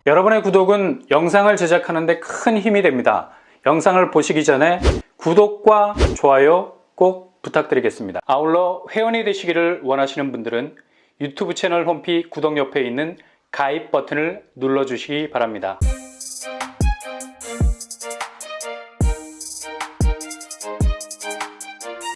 여러분의 구독은 영상을 제작하는 데 큰 힘이 됩니다. 영상을 보시기 전에 구독과 좋아요 꼭 부탁드리겠습니다. 아울러 회원이 되시기를 원하시는 분들은 유튜브 채널 홈피 구독 옆에 있는 가입 버튼을 눌러주시기 바랍니다.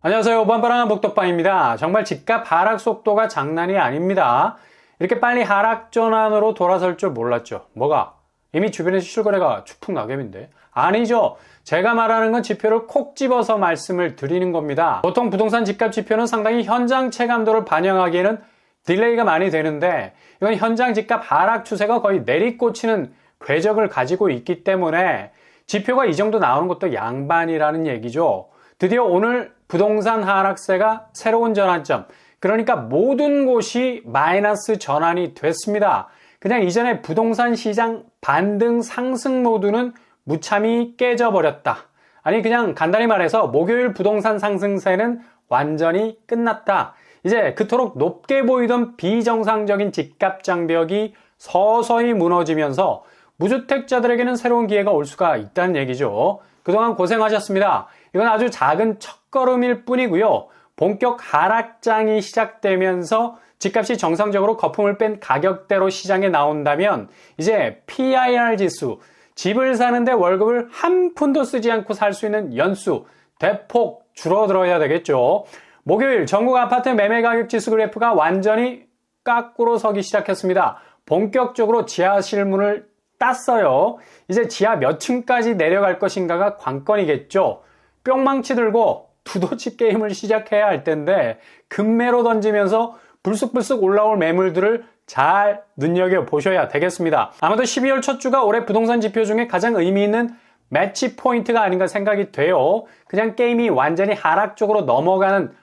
안녕하세요. 뻔뻔한 복덕방입니다. 정말 집값 하락 속도가 장난이 아닙니다. 이렇게 빨리 하락 전환으로 돌아설 줄 몰랐죠. 뭐가? 이미 주변에서 실거래가 추풍낙엽인데? 아니죠. 제가 말하는 건 지표를 콕 집어서 말씀을 드리는 겁니다. 보통 부동산 집값 지표는 상당히 현장 체감도를 반영하기에는 딜레이가 많이 되는데 이건 현장 집값 하락 추세가 거의 내리꽂히는 궤적을 가지고 있기 때문에 지표가 이 정도 나오는 것도 양반이라는 얘기죠. 드디어 오늘 부동산 하락세가 새로운 전환점, 그러니까 모든 곳이 마이너스 전환이 됐습니다. 그냥 이전에 부동산 시장 반등 상승 모드는 무참히 깨져버렸다. 아니 그냥 간단히 말해서 목요일 부동산 상승세는 완전히 끝났다. 이제 그토록 높게 보이던 비정상적인 집값 장벽이 서서히 무너지면서 무주택자들에게는 새로운 기회가 올 수가 있다는 얘기죠. 그동안 고생하셨습니다. 이건 아주 작은 첫걸음일 뿐이고요. 본격 하락장이 시작되면서 집값이 정상적으로 거품을 뺀 가격대로 시장에 나온다면 이제 PIR 지수, 집을 사는데 월급을 한 푼도 쓰지 않고 살 수 있는 연수 대폭 줄어들어야 되겠죠. 목요일 전국 아파트 매매 가격 지수 그래프가 완전히 깎으로 서기 시작했습니다. 본격적으로 지하 실문을 땄어요. 이제 지하 몇 층까지 내려갈 것인가가 관건이겠죠. 뿅망치 들고 두더지 게임을 시작해야 할 텐데 금매로 던지면서 불쑥불쑥 올라올 매물들을 잘 눈여겨보셔야 되겠습니다. 아마도 12월 첫 주가 올해 부동산 지표 중에 가장 의미 있는 매치 포인트가 아닌가 생각이 돼요. 그냥 게임이 완전히 하락 쪽으로 넘어가는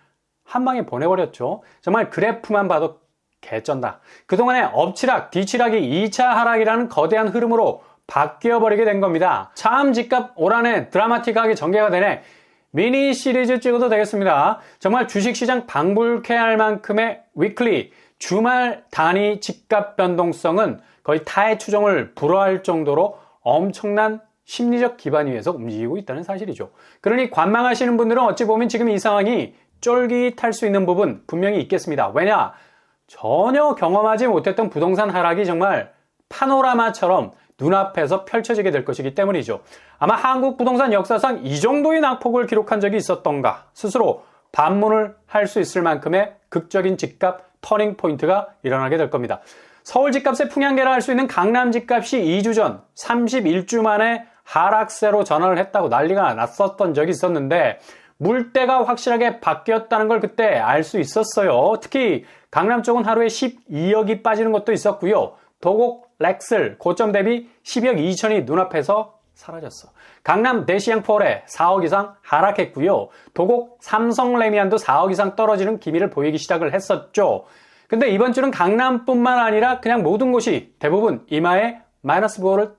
한 방에 보내버렸죠. 정말 그래프만 봐도 개쩐다. 그동안의 엎치락 뒤치락이 2차 하락이라는 거대한 흐름으로 바뀌어버리게 된 겁니다. 참 집값 올 한해 드라마틱하게 전개가 되네. 미니 시리즈 찍어도 되겠습니다. 정말 주식시장 방불케할 만큼의 위클리, 주말 단위 집값 변동성은 거의 타의 추종을 불허할 정도로 엄청난 심리적 기반 위에서 움직이고 있다는 사실이죠. 그러니 관망하시는 분들은 어찌 보면 지금 이 상황이 쫄깃할 수 있는 부분 분명히 있겠습니다. 왜냐? 전혀 경험하지 못했던 부동산 하락이 정말 파노라마처럼 눈앞에서 펼쳐지게 될 것이기 때문이죠. 아마 한국 부동산 역사상 이 정도의 낙폭을 기록한 적이 있었던가 스스로 반문을 할 수 있을 만큼의 극적인 집값 터닝 포인트가 일어나게 될 겁니다. 서울 집값의 풍향계를 할 수 있는 강남 집값이 2주 전 31주 만에 하락세로 전환을 했다고 난리가 났었던 적이 있었는데 물때가 확실하게 바뀌었다는 걸 그때 알 수 있었어요. 특히 강남 쪽은 하루에 12억이 빠지는 것도 있었고요. 도곡, 렉슬, 고점 대비 10억 2천이 눈앞에서 사라졌어. 강남 대시양폴에 4억 이상 하락했고요. 도곡 삼성 레미안도 4억 이상 떨어지는 기미를 보이기 시작을 했었죠. 근데 이번 주는 강남뿐만 아니라 그냥 모든 곳이 대부분 이마에 마이너스 부호를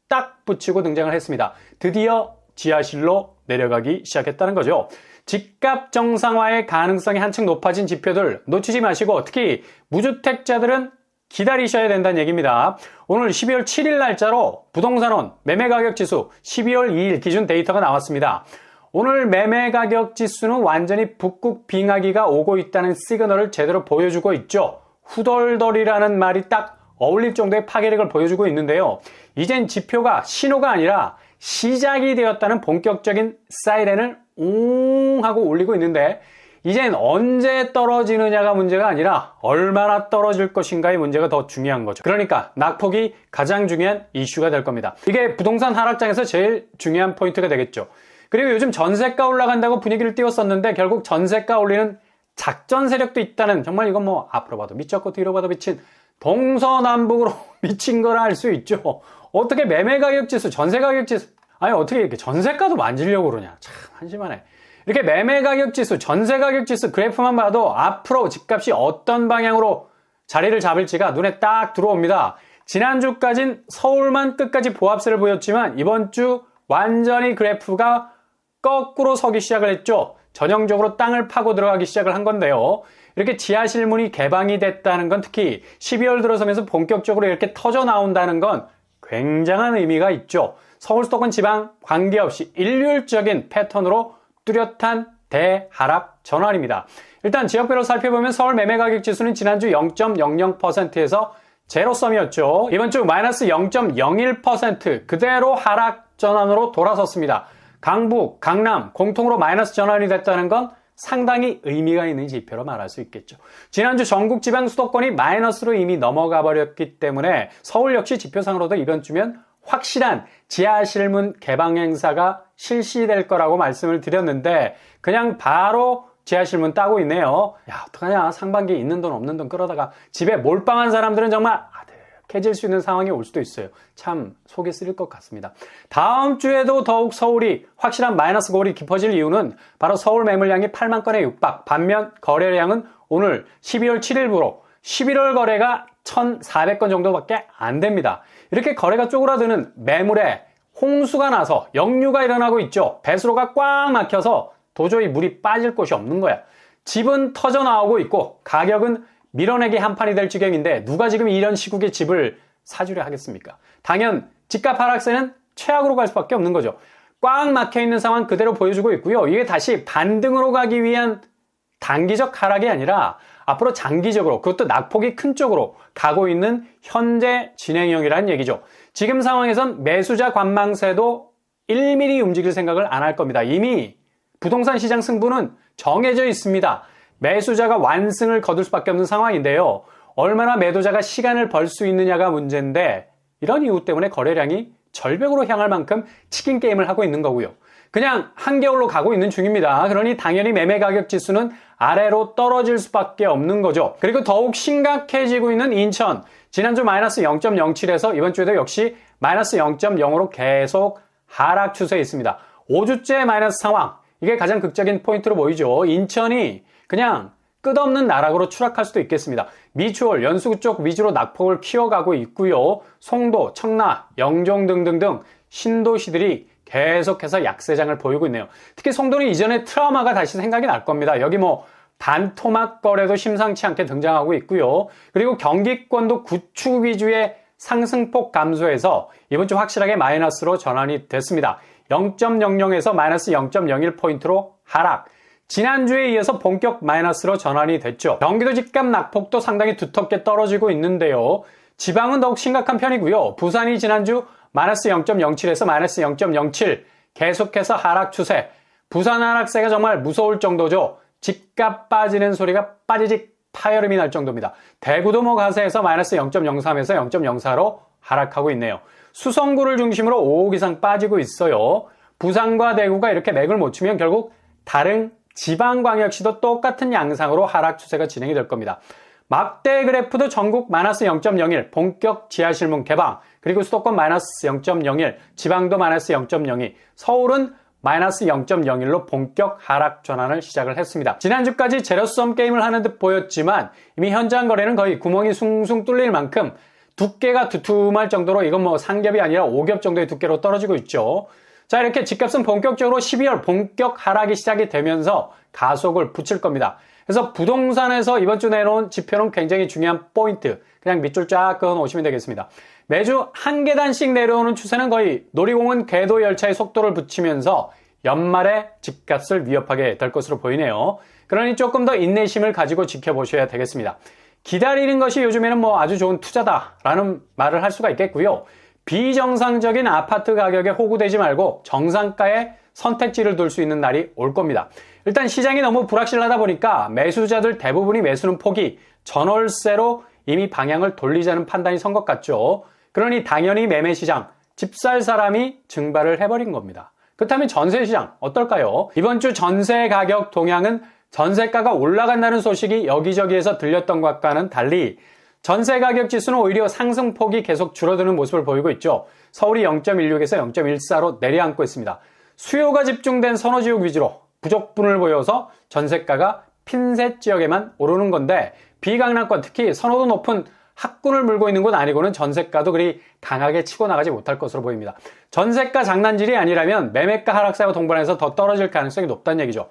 딱 붙이고 등장을 했습니다. 드디어 지하실로 내려가기 시작했다는 거죠. 집값 정상화의 가능성이 한층 높아진 지표들 놓치지 마시고 특히 무주택자들은 기다리셔야 된다는 얘기입니다. 오늘 12월 7일 날짜로 부동산원 매매가격지수 12월 2일 기준 데이터가 나왔습니다. 오늘 매매가격지수는 완전히 북극빙하기가 오고 있다는 시그널을 제대로 보여주고 있죠. 후덜덜이라는 말이 딱 어울릴 정도의 파괴력을 보여주고 있는데요. 이젠 지표가 신호가 아니라 시작이 되었다는 본격적인 사이렌을 웅 하고 울리고 있는데 이젠 언제 떨어지느냐가 문제가 아니라 얼마나 떨어질 것인가의 문제가 더 중요한 거죠. 그러니까 낙폭이 가장 중요한 이슈가 될 겁니다. 이게 부동산 하락장에서 제일 중요한 포인트가 되겠죠. 그리고 요즘 전세가 올라간다고 분위기를 띄웠었는데 결국 전세가 올리는 작전 세력도 있다는 정말 이건 뭐 앞으로 봐도 미쳤고 뒤로 봐도 미친 동서남북으로 미친 거라 할 수 있죠. 어떻게 매매가격지수, 전세가격지수 아니 어떻게 이렇게 전세가도 만지려고 그러냐. 참 한심하네. 이렇게 매매가격지수, 전세가격지수 그래프만 봐도 앞으로 집값이 어떤 방향으로 자리를 잡을지가 눈에 딱 들어옵니다. 지난주까진 서울만 끝까지 보합세를 보였지만 이번 주 완전히 그래프가 거꾸로 서기 시작을 했죠. 전형적으로 땅을 파고 들어가기 시작을 한 건데요. 이렇게 지하실문이 개방이 됐다는 건 특히 12월 들어서면서 본격적으로 이렇게 터져 나온다는 건 굉장한 의미가 있죠. 서울 수도권 지방 관계없이 일률적인 패턴으로 뚜렷한 대하락 전환입니다. 일단 지역별로 살펴보면 서울 매매가격 지수는 지난주 0.00%에서 제로섬이었죠. 이번 주 마이너스 0.01% 그대로 하락 전환으로 돌아섰습니다. 강북, 강남 공통으로 마이너스 전환이 됐다는 건 상당히 의미가 있는 지표로 말할 수 있겠죠. 지난주 전국 지방 수도권이 마이너스로 이미 넘어가 버렸기 때문에 서울 역시 지표상으로도 이번 주면 확실한 지하실문 개방 행사가 실시될 거라고 말씀을 드렸는데 그냥 바로 지하실문 따고 있네요. 야, 어떡하냐. 상반기 있는 돈 없는 돈 끌어다가 집에 몰빵한 사람들은 정말 아득해질 수 있는 상황이 올 수도 있어요. 참 속이 쓰릴 것 같습니다. 다음 주에도 더욱 서울이 확실한 마이너스 고울이 깊어질 이유는 바로 서울 매물량이 8만 건에 육박, 반면 거래량은 오늘 12월 7일부로 11월 거래가 1,400건 정도밖에 안 됩니다. 이렇게 거래가 쪼그라드는 매물에 홍수가 나서 역류가 일어나고 있죠. 배수로가 꽉 막혀서 도저히 물이 빠질 곳이 없는 거야. 집은 터져 나오고 있고 가격은 밀어내기 한판이 될 지경인데 누가 지금 이런 시국에 집을 사주려 하겠습니까? 당연 집값 하락세는 최악으로 갈 수밖에 없는 거죠. 꽉 막혀있는 상황 그대로 보여주고 있고요. 이게 다시 반등으로 가기 위한 단기적 하락이 아니라 앞으로 장기적으로 그것도 낙폭이 큰 쪽으로 가고 있는 현재 진행형이라는 얘기죠. 지금 상황에선 매수자 관망세도 1mm 움직일 생각을 안 할 겁니다. 이미 부동산 시장 승부는 정해져 있습니다. 매수자가 완승을 거둘 수밖에 없는 상황인데요. 얼마나 매도자가 시간을 벌 수 있느냐가 문제인데 이런 이유 때문에 거래량이 절벽으로 향할 만큼 치킨 게임을 하고 있는 거고요. 그냥 한겨울로 가고 있는 중입니다. 그러니 당연히 매매 가격 지수는 아래로 떨어질 수밖에 없는 거죠. 그리고 더욱 심각해지고 있는 인천. 지난주 마이너스 0.07에서 이번 주에도 역시 마이너스 0.0으로 계속 하락 추세에 있습니다. 5주째 마이너스 상황. 이게 가장 극적인 포인트로 보이죠. 인천이 그냥 끝없는 나락으로 추락할 수도 있겠습니다. 미추홀, 연수구 쪽 위주로 낙폭을 키워가고 있고요. 송도, 청라, 영종 등등등 신도시들이 계속해서 약세장을 보이고 있네요. 특히 송도는 이전에 트라우마가 다시 생각이 날 겁니다. 여기 뭐 반토막 거래도 심상치 않게 등장하고 있고요. 그리고 경기권도 구축 위주의 상승폭 감소해서 이번 주 확실하게 마이너스로 전환이 됐습니다. 0.00에서 마이너스 0.01포인트로 하락. 지난주에 이어서 본격 마이너스로 전환이 됐죠. 경기도 집값 낙폭도 상당히 두텁게 떨어지고 있는데요. 지방은 더욱 심각한 편이고요. 부산이 지난주 마이너스 0.07에서 마이너스 0.07 계속해서 하락 추세. 부산 하락세가 정말 무서울 정도죠. 집값 빠지는 소리가 빠지직 파열음이 날 정도입니다. 대구도 뭐 가세에서 마이너스 0.03에서 0.04로 하락하고 있네요. 수성구를 중심으로 5억 이상 빠지고 있어요. 부산과 대구가 이렇게 맥을 못 추면 결국 다른 지방광역시도 똑같은 양상으로 하락 추세가 진행이 될 겁니다. 막대 그래프도 전국 마이너스 0.01 본격 지하실문 개방, 그리고 수도권 마이너스 0.01, 지방도 마이너스 0.02, 서울은 마이너스 0.01로 본격 하락 전환을 시작을 했습니다. 지난주까지 제로섬 게임을 하는 듯 보였지만 이미 현장 거래는 거의 구멍이 숭숭 뚫릴 만큼 두께가 두툼할 정도로 이건 뭐 상겹이 아니라 5겹 정도의 두께로 떨어지고 있죠. 자, 이렇게 집값은 본격적으로 12월 본격 하락이 시작이 되면서 가속을 붙일 겁니다. 그래서 부동산에서 이번 주 내놓은 지표는 굉장히 중요한 포인트. 그냥 밑줄 쫙 그어 놓으시면 되겠습니다. 매주 한 계단씩 내려오는 추세는 거의 놀이공원 궤도 열차의 속도를 붙이면서 연말에 집값을 위협하게 될 것으로 보이네요. 그러니 조금 더 인내심을 가지고 지켜보셔야 되겠습니다. 기다리는 것이 요즘에는 뭐 아주 좋은 투자다라는 말을 할 수가 있겠고요. 비정상적인 아파트 가격에 호구되지 말고 정상가에 선택지를 둘 수 있는 날이 올 겁니다. 일단 시장이 너무 불확실하다 보니까 매수자들 대부분이 매수는 포기, 전월세로 이미 방향을 돌리자는 판단이 선 것 같죠. 그러니 당연히 매매시장, 집 살 사람이 증발을 해버린 겁니다. 그렇다면 전세시장 어떨까요? 이번 주 전세 가격 동향은 전세가가 올라간다는 소식이 여기저기에서 들렸던 것과는 달리 전세 가격 지수는 오히려 상승폭이 계속 줄어드는 모습을 보이고 있죠. 서울이 0.16에서 0.14로 내려앉고 있습니다. 수요가 집중된 선호지역 위주로 부족분을 보여서 전세가가 핀셋 지역에만 오르는 건데 비강남권 특히 선호도 높은 학군을 물고 있는 곳 아니고는 전세가도 그리 강하게 치고 나가지 못할 것으로 보입니다. 전세가 장난질이 아니라면 매매가 하락세와 동반해서 더 떨어질 가능성이 높다는 얘기죠.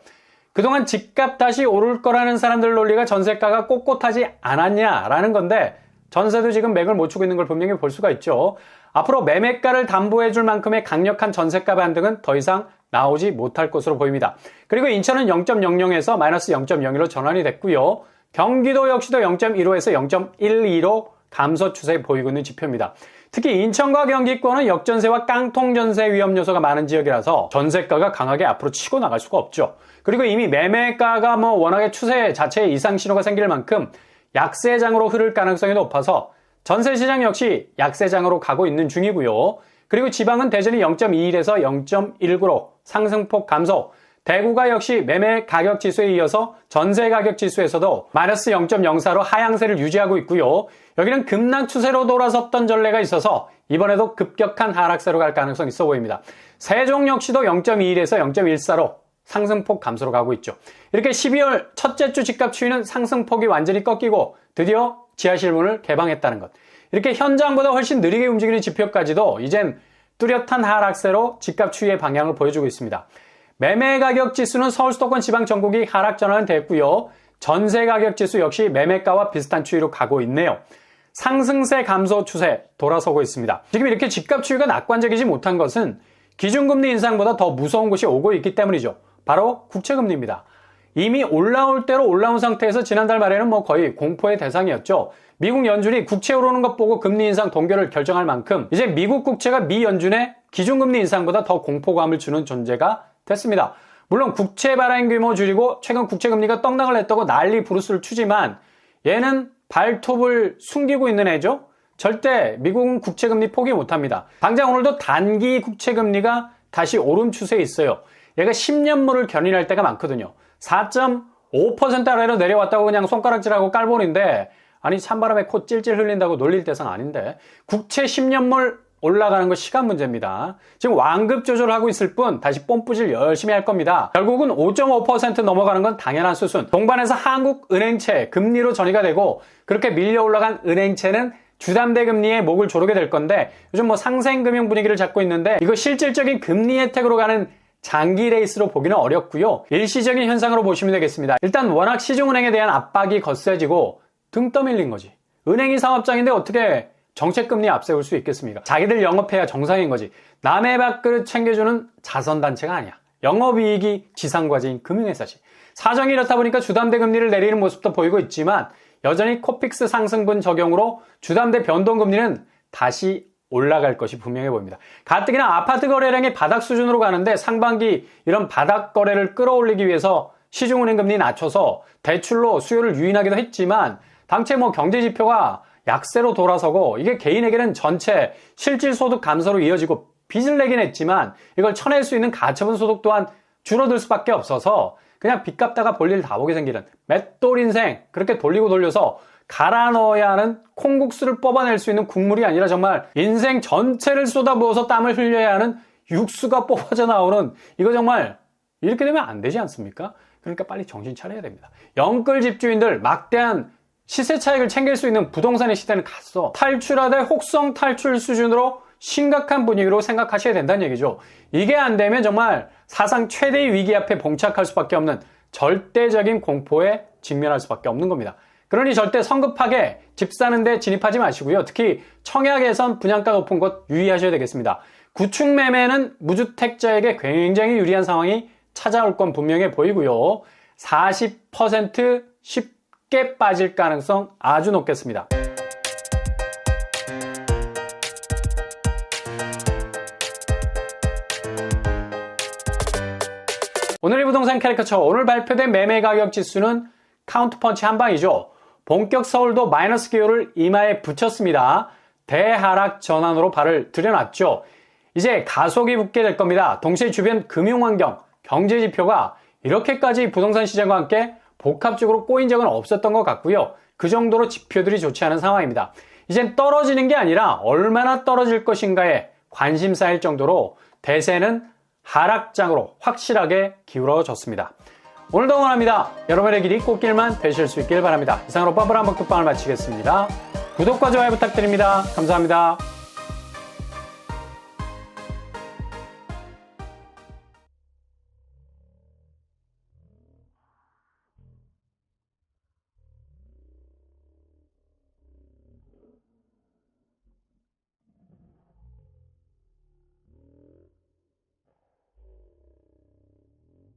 그동안 집값 다시 오를 거라는 사람들 논리가 전세가가 꼿꼿하지 않았냐라는 건데 전세도 지금 맥을 못 추고 있는 걸 분명히 볼 수가 있죠. 앞으로 매매가를 담보해 줄 만큼의 강력한 전세가 반등은 더 이상 나오지 못할 것으로 보입니다. 그리고 인천은 0.00에서 마이너스 0.01로 전환이 됐고요. 경기도 역시도 0.15에서 0.12로 감소 추세 보이고 있는 지표입니다. 특히 인천과 경기권은 역전세와 깡통전세 위험 요소가 많은 지역이라서 전세가가 강하게 앞으로 치고 나갈 수가 없죠. 그리고 이미 매매가가 워낙에 추세 자체에 이상 신호가 생길 만큼 약세장으로 흐를 가능성이 높아서 전세시장 역시 약세장으로 가고 있는 중이고요. 그리고 지방은 대전이 0.21에서 0.19로 상승폭 감소, 대구가 역시 매매 가격 지수에 이어서 전세 가격 지수에서도 마이너스 0.04로 하향세를 유지하고 있고요. 여기는 급락 추세로 돌아섰던 전례가 있어서 이번에도 급격한 하락세로 갈 가능성이 있어 보입니다. 세종 역시도 0.21에서 0.14로 상승폭 감소로 가고 있죠. 이렇게 12월 첫째 주 집값 추이는 상승폭이 완전히 꺾이고 드디어 지하실문을 개방했다는 것. 이렇게 현장보다 훨씬 느리게 움직이는 지표까지도 이젠 뚜렷한 하락세로 집값 추이의 방향을 보여주고 있습니다. 매매 가격 지수는 서울, 수도권, 지방 전국이 하락 전환은 됐고요. 전세 가격 지수 역시 매매가와 비슷한 추이로 가고 있네요. 상승세 감소 추세 돌아서고 있습니다. 지금 이렇게 집값 추이가 낙관적이지 못한 것은 기준금리 인상보다 더 무서운 것이 오고 있기 때문이죠. 바로 국채금리입니다. 이미 올라올 대로 올라온 상태에서 지난달 말에는 거의 공포의 대상이었죠. 미국 연준이 국채 오르는 것 보고 금리 인상 동결을 결정할 만큼 이제 미국 국채가 미 연준의 기준금리 인상보다 더 공포감을 주는 존재가 됐습니다. 물론 국채 발행 규모 줄이고 최근 국채금리가 떡락을 했다고 난리 부르스를 추지만 얘는 발톱을 숨기고 있는 애죠. 절대 미국은 국채금리 포기 못합니다. 당장 오늘도 단기 국채금리가 다시 오름 추세에 있어요. 얘가 10년물을 견인할 때가 많거든요. 4.5% 아래로 내려왔다고 그냥 손가락질하고 깔보는데 아니 찬바람에 코 찔찔 흘린다고 놀릴 대상 아닌데 국채 10년물 올라가는 거 시간 문제입니다. 지금 완급 조절하고 있을 뿐 다시 뽐뿌질 열심히 할 겁니다. 결국은 5.5% 넘어가는 건 당연한 수순. 동반해서 한국은행채 금리로 전이가 되고 그렇게 밀려 올라간 은행채는 주담대 금리에 목을 조르게 될 건데 요즘 상생금융 분위기를 잡고 있는데 이거 실질적인 금리 혜택으로 가는 장기 레이스로 보기는 어렵고요. 일시적인 현상으로 보시면 되겠습니다. 일단 워낙 시중은행에 대한 압박이 거세지고 등 떠밀린 거지. 은행이 사업장인데 어떻게 정책금리 앞세울 수 있겠습니까? 자기들 영업해야 정상인 거지. 남의 밥그릇 챙겨주는 자선단체가 아니야. 영업이익이 지상과제인 금융회사지. 사정이 이렇다 보니까 주담대 금리를 내리는 모습도 보이고 있지만 여전히 코픽스 상승분 적용으로 주담대 변동금리는 다시 올라갈 것이 분명해 보입니다. 가뜩이나 아파트 거래량이 바닥 수준으로 가는데 상반기 이런 바닥 거래를 끌어올리기 위해서 시중은행 금리 낮춰서 대출로 수요를 유인하기도 했지만 당최 경제지표가 약세로 돌아서고 이게 개인에게는 전체 실질소득 감소로 이어지고 빚을 내긴 했지만 이걸 쳐낼 수 있는 가처분 소득 또한 줄어들 수밖에 없어서 그냥 빚 갚다가 볼일 다 보게 생기는 맷돌 인생 그렇게 돌리고 돌려서 갈아 넣어야 하는 콩국수를 뽑아낼 수 있는 국물이 아니라 정말 인생 전체를 쏟아부어서 땀을 흘려야 하는 육수가 뽑아져 나오는 이거 정말 이렇게 되면 안 되지 않습니까? 그러니까 빨리 정신 차려야 됩니다. 영끌 집주인들 막대한 시세 차익을 챙길 수 있는 부동산의 시대는 갔어. 탈출하되 혹성 탈출 수준으로 심각한 분위기로 생각하셔야 된다는 얘기죠. 이게 안 되면 정말 사상 최대의 위기 앞에 봉착할 수밖에 없는 절대적인 공포에 직면할 수밖에 없는 겁니다. 그러니 절대 성급하게 집 사는 데 진입하지 마시고요. 특히 청약에선 분양가 높은 곳 유의하셔야 되겠습니다. 구축 매매는 무주택자에게 굉장히 유리한 상황이 찾아올 건 분명해 보이고요. 40% 쉽게 빠질 가능성 아주 높겠습니다. 오늘의 부동산 캐리커처, 오늘 발표된 매매 가격 지수는 카운트펀치 한 방이죠. 본격 서울도 마이너스 기호를 이마에 붙였습니다. 대하락 전환으로 발을 들여놨죠. 이제 가속이 붙게 될 겁니다. 동시에 주변 금융환경, 경제지표가 이렇게까지 부동산 시장과 함께 복합적으로 꼬인 적은 없었던 것 같고요. 그 정도로 지표들이 좋지 않은 상황입니다. 이젠 떨어지는 게 아니라 얼마나 떨어질 것인가에 관심사일 정도로 대세는 하락장으로 확실하게 기울어졌습니다. 오늘도 응원합니다. 여러분의 길이 꽃길만 되실 수 있길 바랍니다. 이상으로 빠블한 복덕방을 마치겠습니다. 구독과 좋아요 부탁드립니다. 감사합니다.